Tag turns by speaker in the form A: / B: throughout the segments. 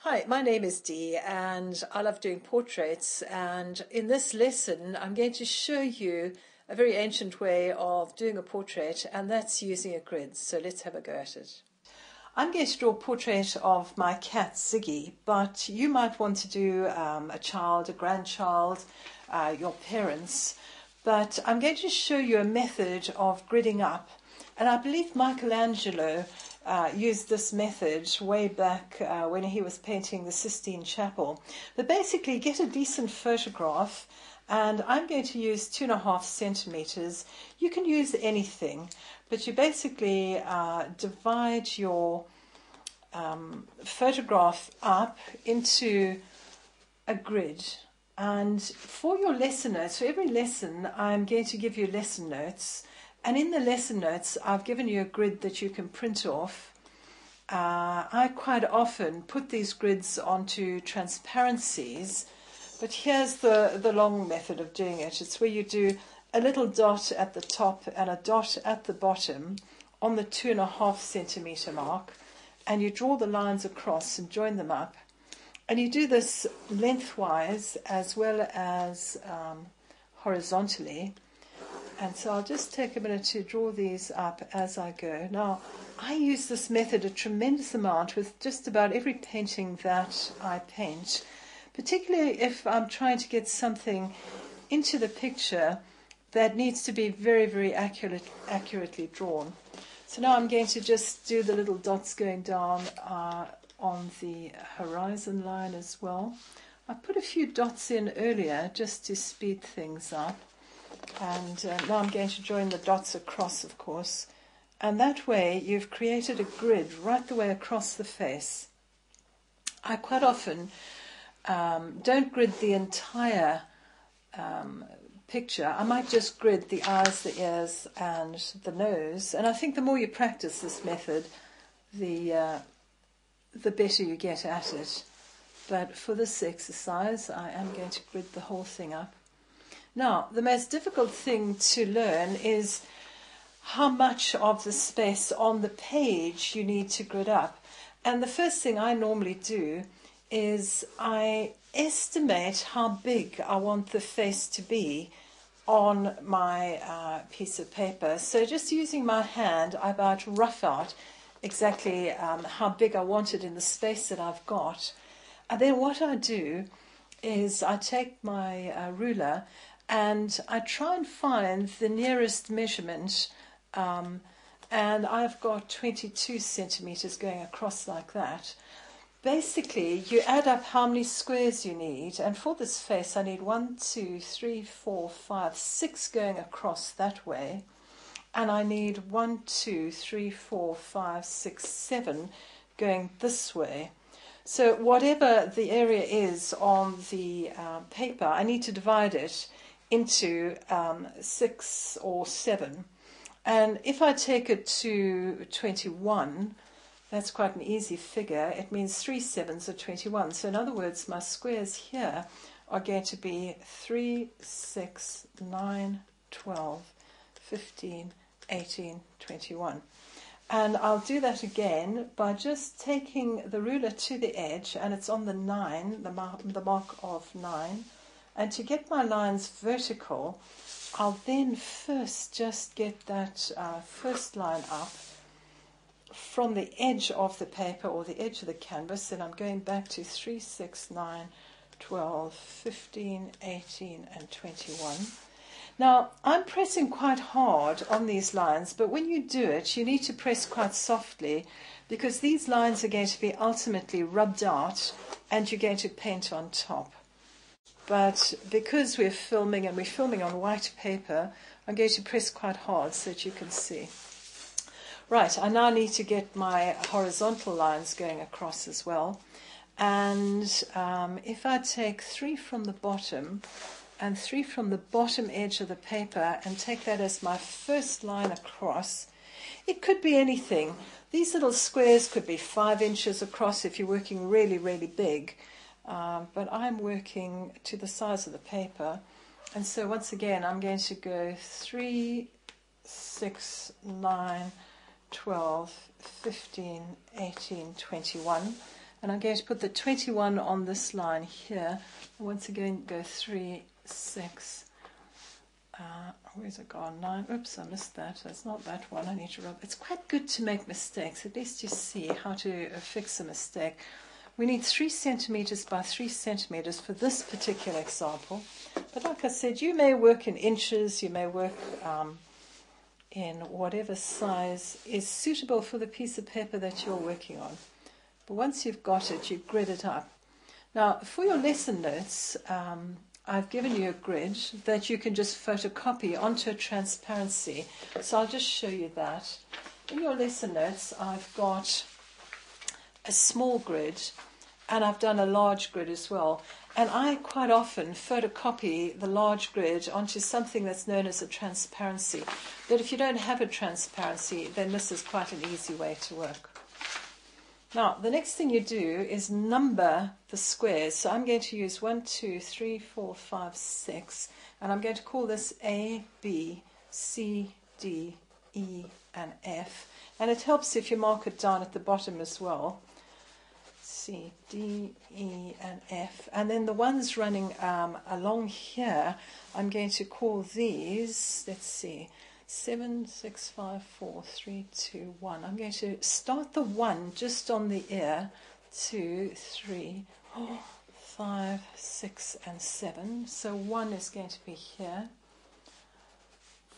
A: Hi, my name is Dee and I love doing portraits, and in this lesson I'm going to show you a very ancient way of doing a portrait, and that's using a grid. So let's have a go at it. I'm going to draw a portrait of my cat Ziggy, but you might want to do a child, a grandchild, your parents, but I'm going to show you a method of gridding up, and I believe Michelangelo used this method way back when he was painting the Sistine Chapel. But basically, get a decent photograph, and I'm going to use 2.5 centimeters. You can use anything, but you basically divide your photograph up into a grid. And for your lesson notes, for every lesson, I'm going to give you lesson notes. And in the lesson notes, I've given you a grid that you can print off. I quite often put these grids onto transparencies, but here's the long method of doing it. It's where you do a little dot at the top and a dot at the bottom on the 2.5 centimeter mark, and you draw the lines across and join them up. And you do this lengthwise as well as horizontally. And so I'll just take a minute to draw these up as I go. Now, I use this method a tremendous amount with just about every painting that I paint, particularly if I'm trying to get something into the picture that needs to be very, very accurately drawn. So now I'm going to just do the little dots going down on the horizon line as well. I put a few dots in earlier just to speed things up. And now I'm going to join the dots across, of course. And that way you've created a grid right the way across the face. I quite often don't grid the entire picture. I might just grid the eyes, the ears, and the nose. And I think the more you practice this method, the better you get at it. But for this exercise, I am going to grid the whole thing up. Now, the most difficult thing to learn is how much of the space on the page you need to grid up. And the first thing I normally do is I estimate how big I want the face to be on my piece of paper. So just using my hand, I about rough out exactly how big I want it in the space that I've got. And then what I do is I take my ruler and I try and find the nearest measurement, and I've got 22 centimeters going across like that. Basically, you add up how many squares you need, and for this face I need 1, 2, 3, 4, 5, 6 going across that way, and I need 1, 2, 3, 4, 5, 6, 7 going this way. So whatever the area is on the paper, I need to divide it into 6 or 7. And if I take it to 21, that's quite an easy figure. It means 3 7s are 21. So in other words, my squares here are going to be 3, 6, 9, 12, 15, 18, 21. And I'll do that again by just taking the ruler to the edge, and it's on the 9, the mark of 9. And to get my lines vertical, I'll then first just get that first line up from the edge of the paper or the edge of the canvas. Then I'm going back to 3, 6, 9, 12, 15, 18, and 21. Now, I'm pressing quite hard on these lines, but when you do it, you need to press quite softly, because these lines are going to be ultimately rubbed out and you're going to paint on top. But because we're filming and we're filming on white paper, I'm going to press quite hard so that you can see. Right, I now need to get my horizontal lines going across as well. And if I take 3 from the bottom and 3 from the bottom edge of the paper and take that as my first line across, it could be anything. These little squares could be 5 inches across if you're working really, really big. But I'm working to the size of the paper, and so once again I'm going to go 3, 6, 9, 12, 15, 18, 21. And I'm going to put the 21 on this line here. Once again, go 3, 6, where's it gone? 9. Oops, I missed that. That's not that one. I need to rub. It's quite good to make mistakes. At least you see how to fix a mistake. We need 3 centimeters by 3 centimeters for this particular example. But like I said, you may work in inches. You may work in whatever size is suitable for the piece of paper that you're working on. But once you've got it, you grid it up. Now, for your lesson notes, I've given you a grid that you can just photocopy onto a transparency. So I'll just show you that. In your lesson notes, I've got a small grid, and I've done a large grid as well. And I quite often photocopy the large grid onto something that's known as a transparency. But if you don't have a transparency, then this is quite an easy way to work. Now, the next thing you do is number the squares. So I'm going to use 1, 2, 3, 4, 5, 6, and I'm going to call this A, B, C, D, E, and F. And it helps if you mark it down at the bottom as well. C, D, E, and F. And then the ones running along here, I'm going to call these, let's see, 7, 6, 5, 4, 3, 2, 1. I'm going to start the 1 just on the ear. 2, 3, 4, 5, 6, and 7. So 1 is going to be here.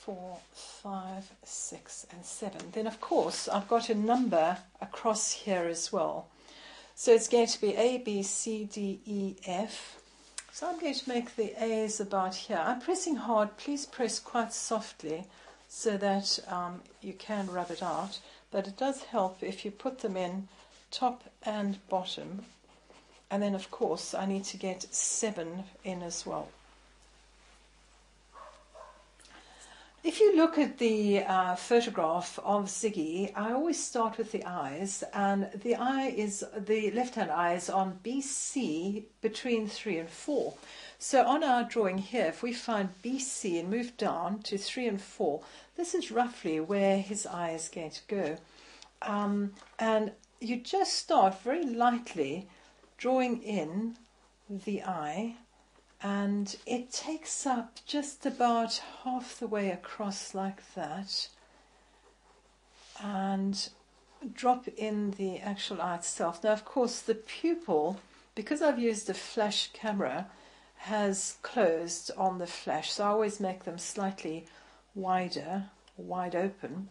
A: 4, 5, 6, and 7. Then, of course, I've got a number across here as well. So it's going to be A, B, C, D, E, F. So I'm going to make the A's about here. I'm pressing hard. Please press quite softly so that you can rub it out. But it does help if you put them in top and bottom. And then, of course, I need to get 7 in as well. If you look at the photograph of Ziggy, I always start with the eyes, and the left-hand eye is on BC between 3 and 4. So on our drawing here, if we find BC and move down to 3 and 4, this is roughly where his eye is going to go. And you just start very lightly drawing in the eye, and it takes up just about half the way across like that, and drop in the actual eye itself. Now, of course, the pupil, because I've used a flash camera, has closed on the flash, so I always make them slightly wider, wide open.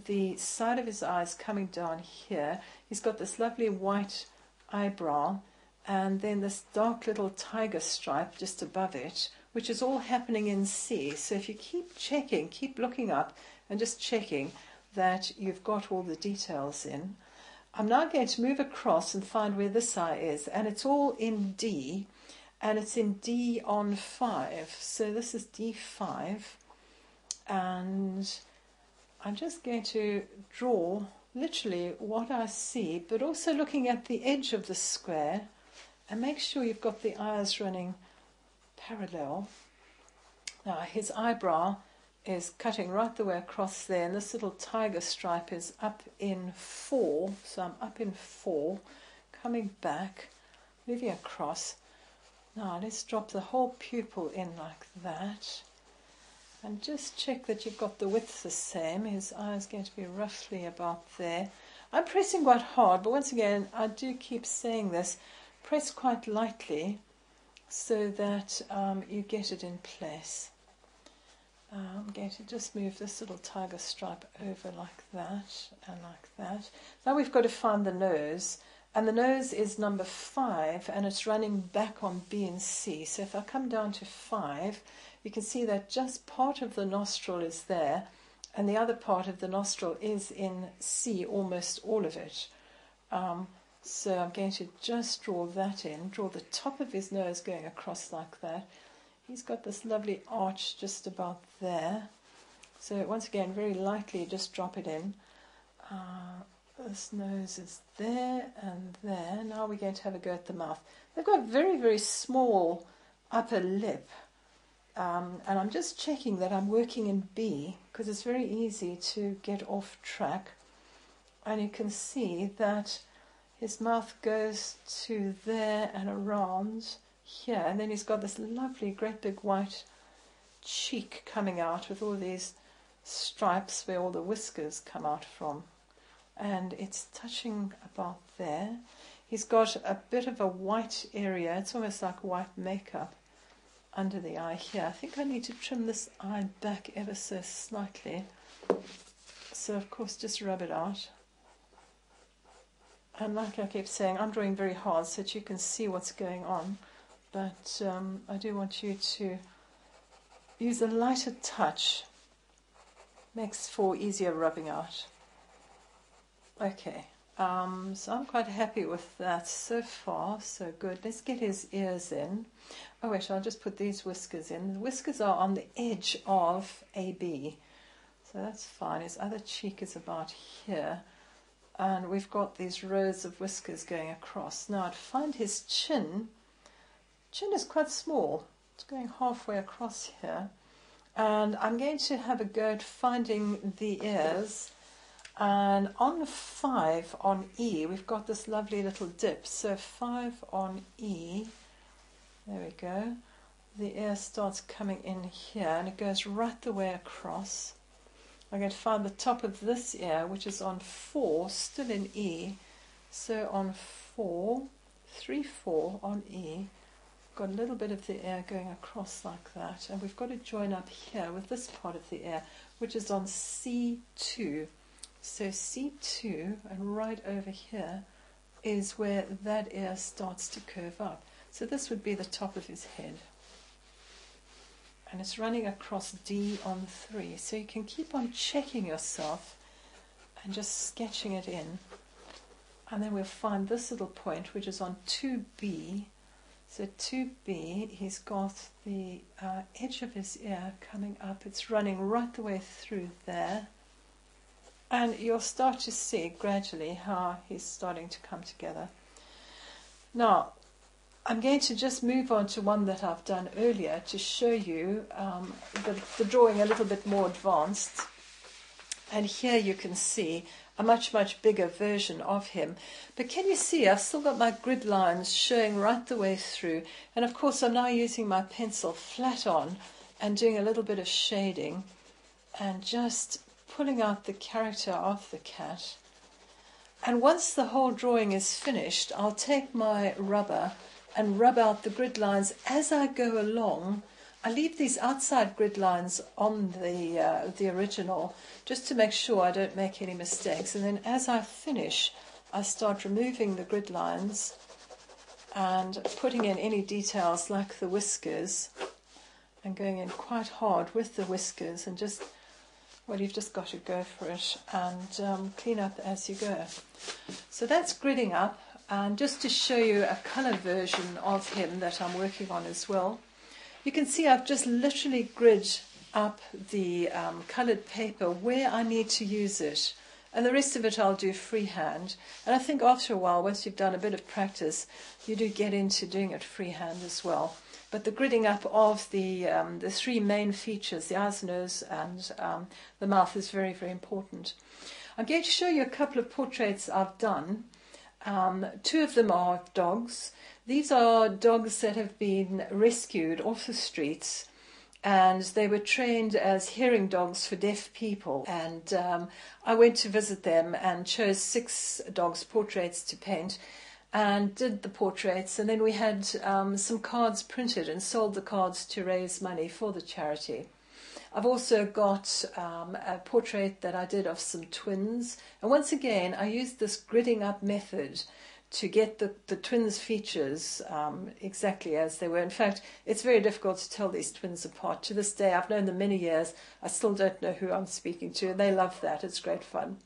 A: The side of his eye is coming down here. He's got this lovely white eyebrow, and then this dark little tiger stripe just above it, which is all happening in C. So if you keep checking, keep looking up and just checking that you've got all the details in. I'm now going to move across and find where this eye is, and it's all in D, and it's in D on 5. So this is D5, and I'm just going to draw literally what I see, but also looking at the edge of the square. And make sure you've got the eyes running parallel. Now his eyebrow is cutting right the way across there, and this little tiger stripe is up in 4. So I'm up in 4, coming back, moving across. Now let's drop the whole pupil in like that. And just check that you've got the width the same. His eye is going to be roughly about there. I'm pressing quite hard, but once again, I do keep saying this. Press quite lightly so that you get it in place. I'm going to just move this little tiger stripe over like that and like that. Now we've got to find the nose, and the nose is number 5, and it's running back on B and C. So if I come down to 5, you can see that just part of the nostril is there, and the other part of the nostril is in C, almost all of it. So I'm going to just draw that in, draw the top of his nose going across like that. He's got this lovely arch just about there. So once again, very lightly just drop it in. This nose is there and there. Now we're going to have a go at the mouth. They've got very, very small upper lip. And I'm just checking that I'm working in B, because it's very easy to get off track. And you can see that His mouth goes to there and around here, and then he's got this lovely great big white cheek coming out with all these stripes where all the whiskers come out from, and it's touching about there. He's got a bit of a white area, it's almost like white makeup under the eye here. I think I need to trim this eye back ever so slightly, so of course just rub it out. And like I kept saying, I'm drawing very hard so that you can see what's going on, but I do want you to use a lighter touch, makes for easier rubbing out. Okay, so I'm quite happy with that so far, so good. Let's get his ears in. Oh wait, I'll just put these whiskers in. The whiskers are on the edge of AB, so that's fine. His other cheek is about here, and we've got these rows of whiskers going across. Now I'd find his chin. Chin is quite small. It's going halfway across here, and I'm going to have a go at finding the ears. And on 5 on E, we've got this lovely little dip. So 5 on E, there we go. The ear starts coming in here, and it goes right the way across. I'm going to find the top of this ear, which is on 4, still in E. So on 4, 3, 4 on E, got a little bit of the ear going across like that, and we've got to join up here with this part of the ear, which is on C2. So C2, and right over here is where that ear starts to curve up. So this would be the top of his head. And it's running across D on 3. So you can keep on checking yourself and just sketching it in. And then we'll find this little point, which is on 2B. So 2B, he's got the edge of his ear coming up. It's running right the way through there. And you'll start to see gradually how he's starting to come together. Now, I'm going to just move on to one that I've done earlier to show you the drawing a little bit more advanced. And here you can see a much, much bigger version of him. But can you see I've still got my grid lines showing right the way through. And of course I'm now using my pencil flat on and doing a little bit of shading and just pulling out the character of the cat. And once the whole drawing is finished, I'll take my rubber and rub out the grid lines as I go along. I leave these outside grid lines on the original just to make sure I don't make any mistakes. And then as I finish, I start removing the grid lines and putting in any details like the whiskers and going in quite hard with the whiskers and just, well, you've just got to go for it and clean up as you go. So that's gridding up, and just to show you a colour version of him that I'm working on as well. You can see I've just literally grid up the coloured paper where I need to use it, and the rest of it I'll do freehand. And I think after a while, once you've done a bit of practice, you do get into doing it freehand as well. But the gridding up of the 3 main features, the eyes, nose and the mouth, is very, very important. I'm going to show you a couple of portraits I've done. 2 of them are dogs. These are dogs that have been rescued off the streets, and they were trained as hearing dogs for deaf people. And I went to visit them and chose 6 dogs' portraits to paint, and did the portraits, and then we had some cards printed and sold the cards to raise money for the charity. I've also got a portrait that I did of some twins, and once again I used this gridding up method to get the twins' features exactly as they were. In fact, it's very difficult to tell these twins apart. To this day, I've known them many years, I still don't know who I'm speaking to, and they love that. It's great fun.